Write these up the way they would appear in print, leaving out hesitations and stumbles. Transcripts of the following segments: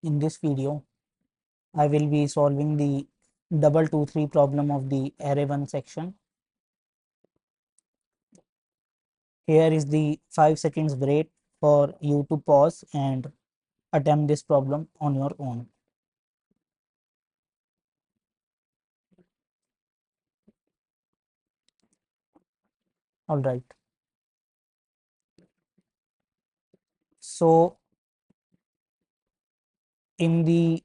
In this video, I will be solving the double-23 problem of the Array-1 section. Here is the 5 seconds break for you to pause and attempt this problem on your own. Alright. So, in the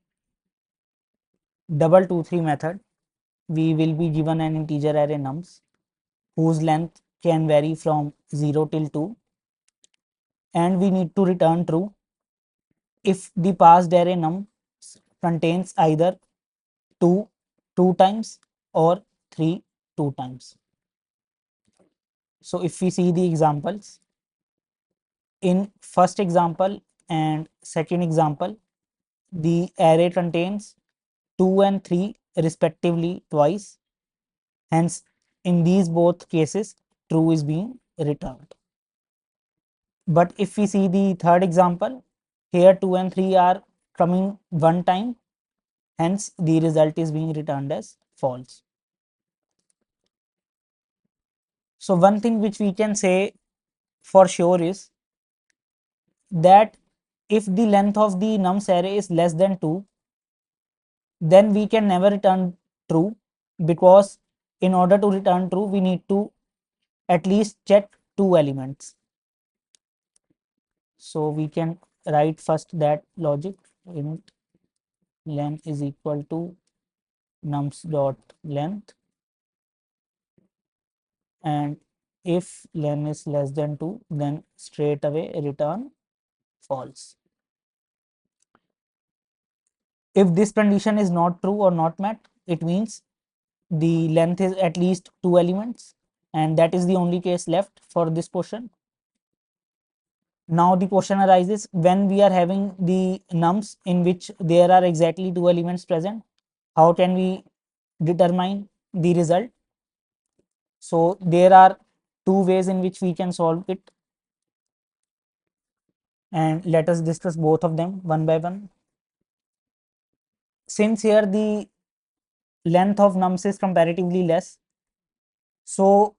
double-23 method, we will be given an integer array nums whose length can vary from 0 till 2, and we need to return true if the passed array num contains either 2 2 times or 3 2 times. So if we see the examples, in first example and second example, the array contains 2 and 3 respectively twice. Hence, in these both cases, true is being returned. But if we see the third example, here 2 and 3 are coming one time. Hence, the result is being returned as false. So one thing which we can say for sure is that if the length of the nums array is less than 2, then we can never return true, because in order to return true, we need to at least check 2 elements. So we can write first that logic, int len is equal to nums dot length, and if len is less than 2, then straight away return false. If this condition is not true or not met, it means the length is at least 2 elements, and that is the only case left for this question. Now the question arises, when we are having the nums in which there are exactly 2 elements present, how can we determine the result? So there are 2 ways in which we can solve it, and let us discuss both of them one by one. Since here the length of nums is comparatively less, so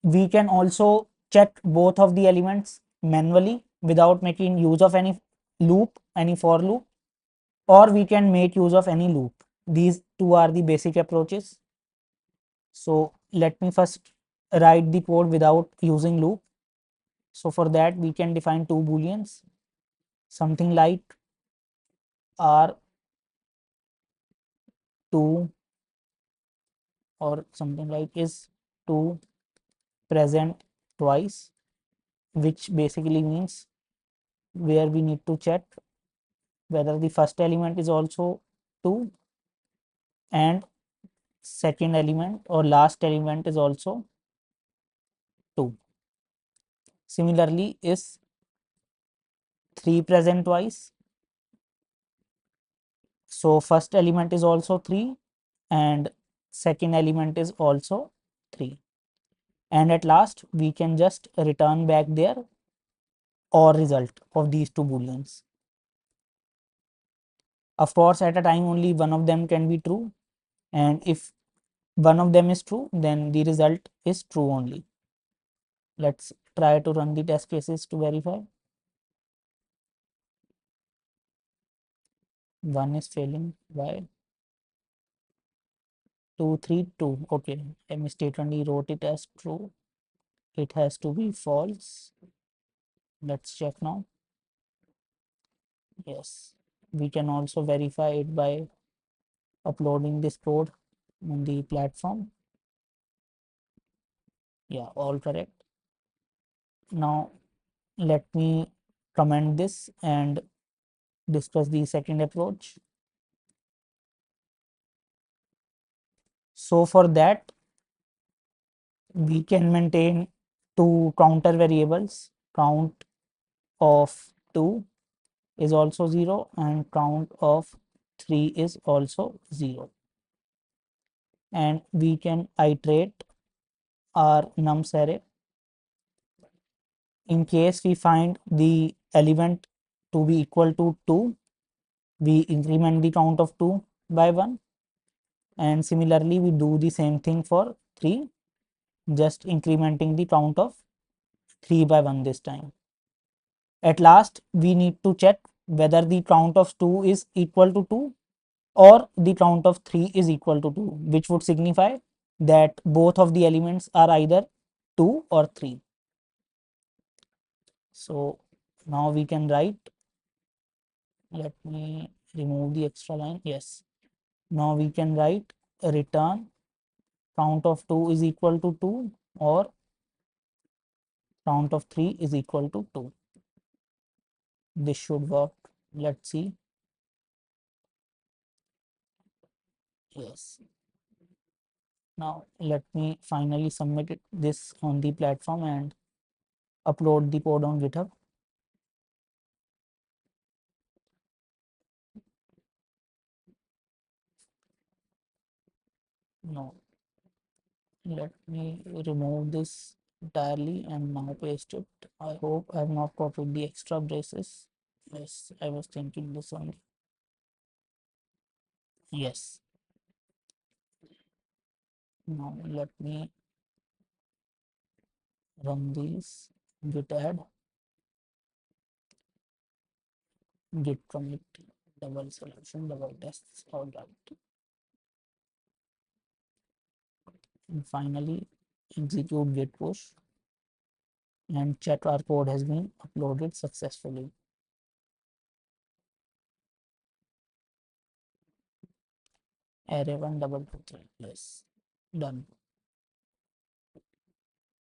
we can also check both of the elements manually without making use of any loop, any for loop, or we can make use of any loop. These two are the basic approaches. So let me first write the code without using loop. So for that we can define two booleans, something like r2 or something like is to present twice, which basically means where we need to check whether the first element is also 2 and second element or last element is also 2. Similarly, is 3 present twice? So first element is also 3 and second element is also 3. And at last we can just return back their OR result of these two booleans. Of course, at a time only one of them can be true, and if one of them is true, then the result is true only. Let's try to run the test cases to verify. One is failing. Why? 2 3 2. Okay, I mistakenly wrote it as true. It has to be false. Let's check now. Yes, we can also verify it by uploading this code on the platform. Yeah, all correct. Now let me comment this and discuss the second approach. So for that, we can maintain two counter variables. Count of 2 is also 0 and count of 3 is also 0, and we can iterate our nums array. In case we find the element to be equal to 2, we increment the count of 2 by 1, and similarly we do the same thing for 3, just incrementing the count of 3 by 1 this time. At last we need to check whether the count of 2 is equal to 2 or the count of 3 is equal to 2, which would signify that both of the elements are either 2 or 3. So now we can write, let me remove the extra line. Yes, now we can write return count of 2 is equal to 2 or count of 3 is equal to 2. This should work. Let's see. Yes. Now let me finally submit this on the platform and upload the code on GitHub. No, let me remove this entirely and now paste it. I hope I have not copied the extra braces. Yes, I was thinking this only. Yes. Now let me run these git add, git commit, double solution, double tests, all right. And finally execute git push and check our code has been uploaded successfully. Array-1 double 23. Yes, done.